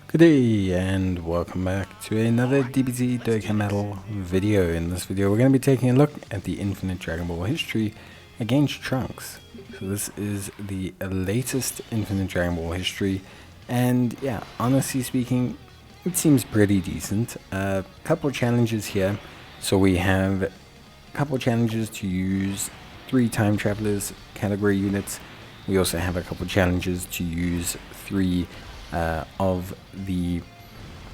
Good day and welcome back to another DBZ Dokkan Battle video. In this video we're going to be taking a look at the Infinite Dragon Ball history against Trunks. So this is the latest Infinite Dragon Ball history, and yeah, honestly speaking, it seems pretty decent. A couple challenges here. So we have a couple challenges to use 3 time travelers category units. We also have a couple challenges to use 3 of the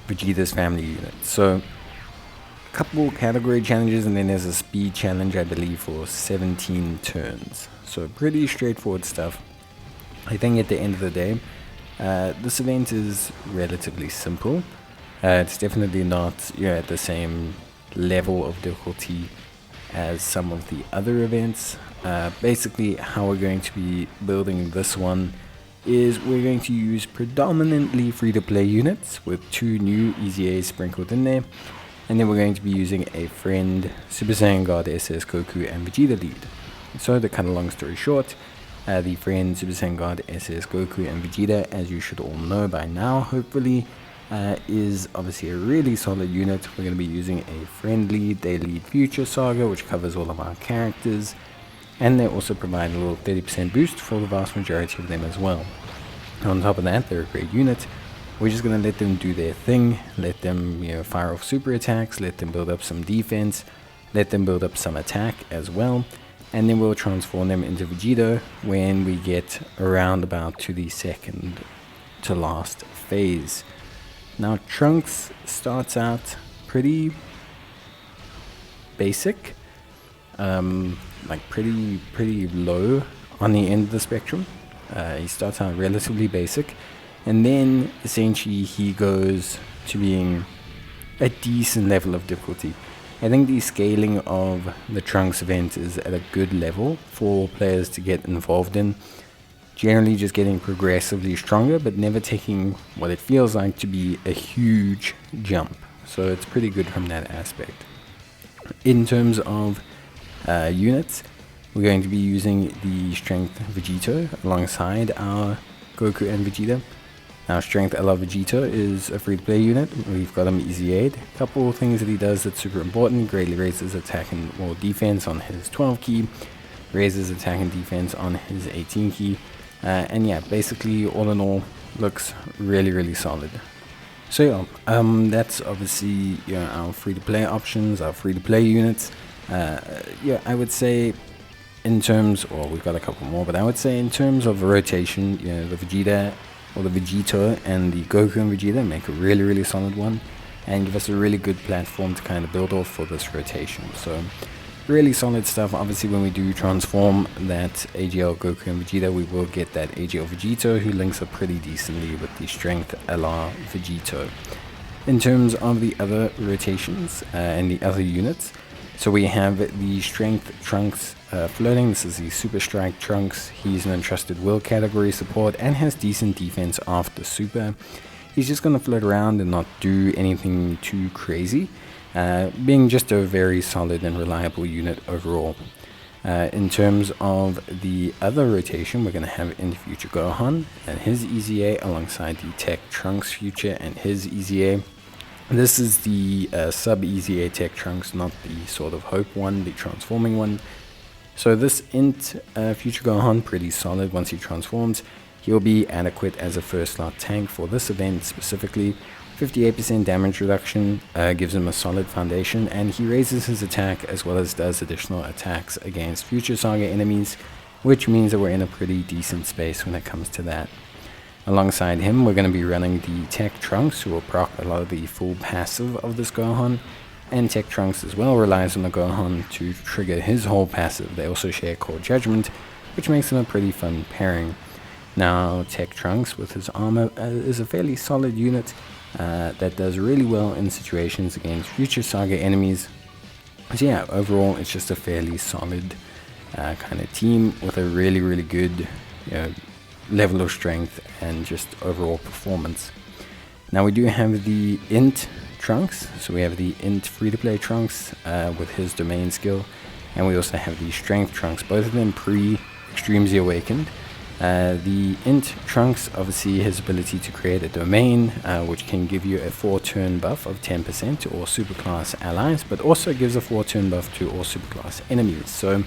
Vegeta's family units. So a couple category challenges, and then there's a speed challenge, I believe, for 17 turns. So pretty straightforward stuff. I think at the end of the day, this event is relatively simple. It's definitely not at the same level of difficulty as some of the other events. Basically, how we're going to be building this one is we're going to use predominantly free-to-play units with 2 new EZAs sprinkled in there, and then we're going to be using a friend Super Saiyan God SS Goku and Vegeta lead. So to cut a long story short, the friend Super Saiyan God SS Goku and Vegeta, as you should all know by now hopefully, is obviously a really solid unit. We're going to be using a friend lead. They lead Future Saga, which covers all of our characters, and they also provide a little 30% boost for the vast majority of them as well. On top of that, they're a great unit. We're just going to let them do their thing, let them fire off super attacks, let them build up some defense, let them build up some attack as well, and then we'll transform them into Vegeta when we get around about to the second to last phase. Now Trunks starts out pretty basic, like pretty low on the end of the spectrum. He starts out relatively basic, and then essentially he goes to being a decent level of difficulty. I think the scaling of the Trunks event is at a good level for players to get involved in, generally just getting progressively stronger but never taking what it feels like to be a huge jump. So it's pretty good from that aspect. In terms of units, we're going to be using the Strength Vegeta alongside our Goku and Vegeta. Now Strength a la Vegeta is a free-to-play unit. We've got him EZA'd. A couple of things that he does that's super important: greatly raises attack and defense on his 12 key, raises attack and defense on his 18 key, and yeah, basically all in all looks really solid. So yeah, that's obviously our free-to-play options, our free-to-play units. Yeah, I would say in terms, or we've got a couple more, but I would say in terms of rotation, the Vegeta or the Vegeta and the Goku and Vegeta make a really solid one and give us a really good platform to kind of build off for this rotation. So really solid stuff. Obviously when we do transform that AGL Goku and Vegeta, we will get that AGL Vegeta who links up pretty decently with the Strength a la Vegeta. In terms of the other rotations and the other units, so we have the Strength Trunks floating. This is the Super Strike Trunks. He's an Entrusted Will category support and has decent defense after Super. He's just going to float around and not do anything too crazy, being just a very solid and reliable unit overall. In terms of the other rotation, we're going to have in Future Gohan and his EZA alongside the Tech Trunks Future and his EZA. This is the sub-EZA Tech Trunks, not the Sword of Hope one, the transforming one. So this int Future Gohan, pretty solid once he transforms. He'll be adequate as a first slot tank for this event specifically. 58% damage reduction gives him a solid foundation, and he raises his attack as well as does additional attacks against Future Saga enemies, which means that we're in a pretty decent space when it comes to that. Alongside him, we're going to be running the Tech Trunks, who will proc a lot of the full passive of this Gohan, and Tech Trunks as well relies on the Gohan to trigger his whole passive. They also share Core Judgment, which makes them a pretty fun pairing. Now, Tech Trunks with his armor is a fairly solid unit that does really well in situations against Future Saga enemies. So yeah, overall it's just a fairly solid kind of team with a really good level of strength and just overall performance. Now we do have the Int Trunks, so we have the Int free-to-play Trunks with his domain skill, and we also have the Strength Trunks, both of them pre-Extreme Z Awakened. The int Trunks, obviously his ability to create a domain, which can give you a 4-turn buff of 10% to all superclass allies, but also gives a 4-turn buff to all superclass enemies. So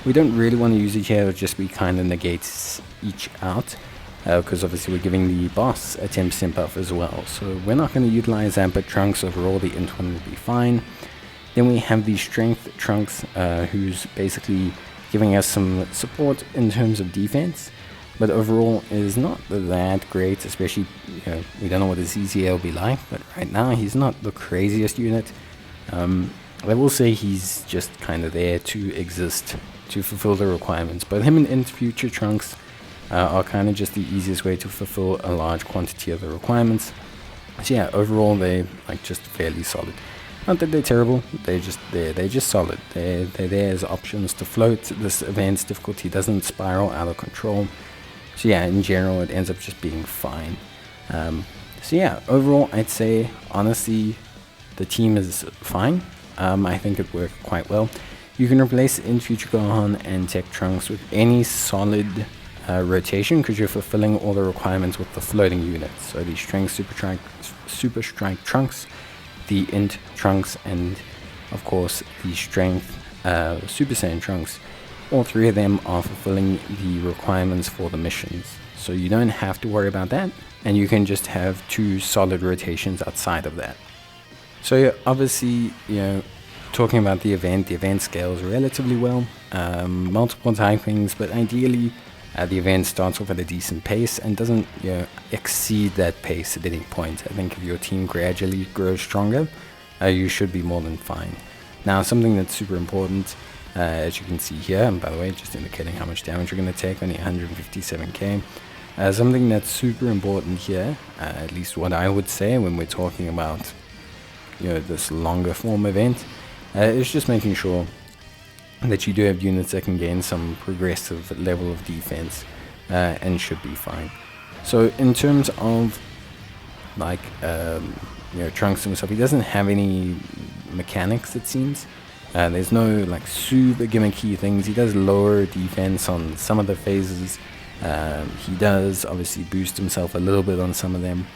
we don't really want to use it here, just we kind of negates each out, because obviously we're giving the boss a 10% buff as well. So we're not going to utilize that, but Trunks overall, the int one will be fine. Then we have the strength Trunks, who's basically giving us some support in terms of defense, but overall is not that great, especially, we don't know what his CCA will be like, but right now he's not the craziest unit. I will say he's just kind of there to exist, to fulfill the requirements, but him and in future Trunks are kind of just the easiest way to fulfill a large quantity of the requirements. So yeah, overall they're like just fairly solid. Not that they're terrible, they're just solid. They're there as options to float. This event's difficulty doesn't spiral out of control. So yeah, in general, it ends up just being fine. So yeah, overall, I'd say, honestly, the team is fine. I think it worked quite well. You can replace in future Gohan and Tech Trunks with any solid rotation, because you're fulfilling all the requirements with the floating units. So the Strength Super Strike Trunks, the int Trunks, and of course the Strength Super Saiyan Trunks. All three of them are fulfilling the requirements for the missions, so you don't have to worry about that, and you can just have 2 solid rotations outside of that. So yeah, obviously, talking about the event scales relatively well, multiple typings, but ideally the event starts off at a decent pace and doesn't exceed that pace at any point. I think if your team gradually grows stronger, you should be more than fine. Now, something that's super important, as you can see here, and by the way, just indicating how much damage you're going to take, only 157k. Something that's super important here, at least what I would say when we're talking about this longer form event, is just making sure that you do have units that can gain some progressive level of defense, and should be fine. So in terms of like Trunks himself, he doesn't have any mechanics, it seems. There's no like super gimmicky things. He does lower defense on some of the phases. He does obviously boost himself a little bit on some of them,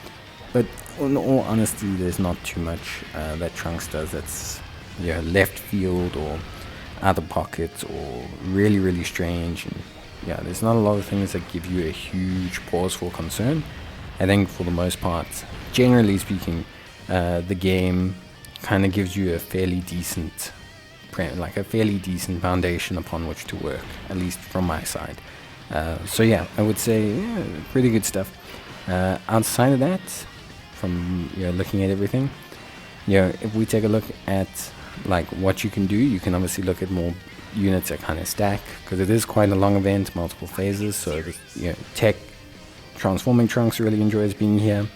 but in all honesty, there's not too much that Trunks does that's left field or out of pocket or really strange. And yeah, there's not a lot of things that give you a huge pause for concern. I think for the most part, generally speaking, the game kind of gives you a fairly decent foundation upon which to work, at least from my side. So yeah, I would say pretty good stuff. Outside of that, from looking at everything, if we take a look at like what you can do, you can obviously look at more units that kind of stack, because it is quite a long event, multiple phases. So Tech Transforming Trunks really enjoys being here.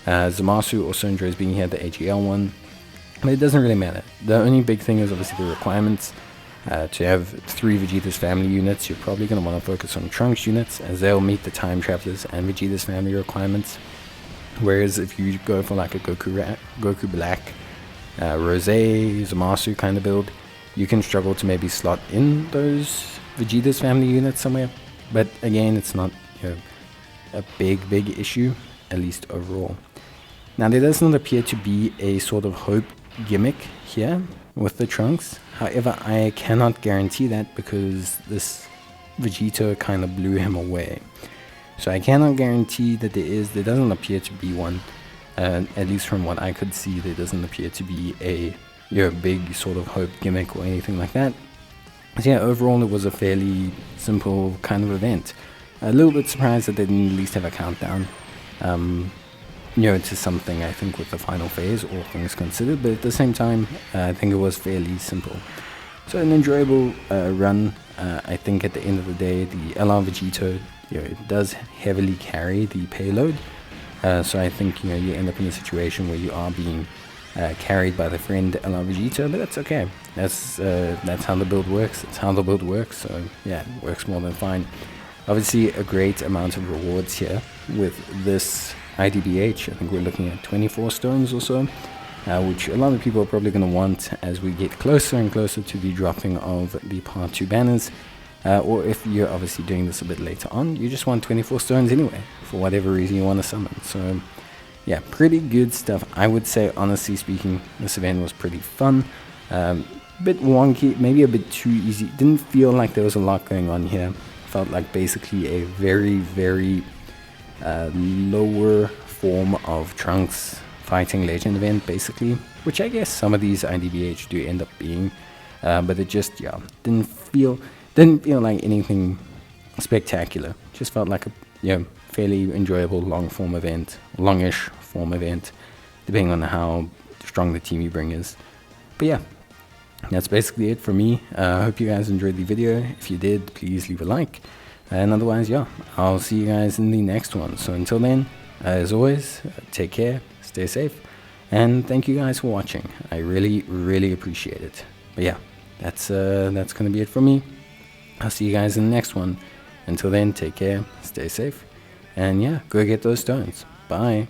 Zamasu also enjoys being here, the AGL one. But it doesn't really matter. The only big thing is obviously the requirements. To have 3 Vegeta's family units, you're probably going to want to focus on Trunks units, as they'll meet the Time Travelers and Vegeta's family requirements. Whereas if you go for like a Goku Black, Rose, Zamasu kind of build, you can struggle to maybe slot in those Vegeta's family units somewhere. But again, it's not a big issue, at least overall. Now, there does not appear to be a sort of hope gimmick here with the Trunks. However, I cannot guarantee that, because this Vegeta kind of blew him away. So I cannot guarantee that there doesn't appear to be one. At least from what I could see, there doesn't appear to be a big sort of hope gimmick or anything like that. So yeah, overall it was a fairly simple kind of event. A little bit surprised that they didn't at least have a countdown. To something, I think, with the final phase, all things considered, but at the same time, I think it was fairly simple. So an enjoyable run. I think at the end of the day, the LR Vegeta, it does heavily carry the payload. So I think, you end up in a situation where you are being carried by the friend LR Vegeta, but that's okay. That's how the build works. It's how the build works, so yeah, it works more than fine. Obviously, a great amount of rewards here with this IDBH. I think we're looking at 24 stones or so, which a lot of people are probably going to want as we get closer and closer to the dropping of the Part 2 banners. or if you're obviously doing this a bit later on, you just want 24 stones anyway, for whatever reason you want to summon. So yeah, pretty good stuff. I would say, honestly speaking, this event was pretty fun. Bit wonky, maybe a bit too easy. Didn't feel like there was a lot going on here. Felt like basically a very, very lower form of Trunks fighting legend event, basically, which I guess some of these IDBH do end up being, but it just, yeah, didn't feel like anything spectacular. Just felt like a fairly enjoyable long form event, longish form event, depending on how strong the team you bring is. But yeah, that's basically it for me. I hope you guys enjoyed the video. If you did, please leave a like. And otherwise, yeah, I'll see you guys in the next one. So until then, as always, take care, stay safe, and thank you guys for watching. I really, really appreciate it. But yeah, that's gonna be it from me. I'll see you guys in the next one. Until then, take care, stay safe, and yeah, go get those stones. Bye.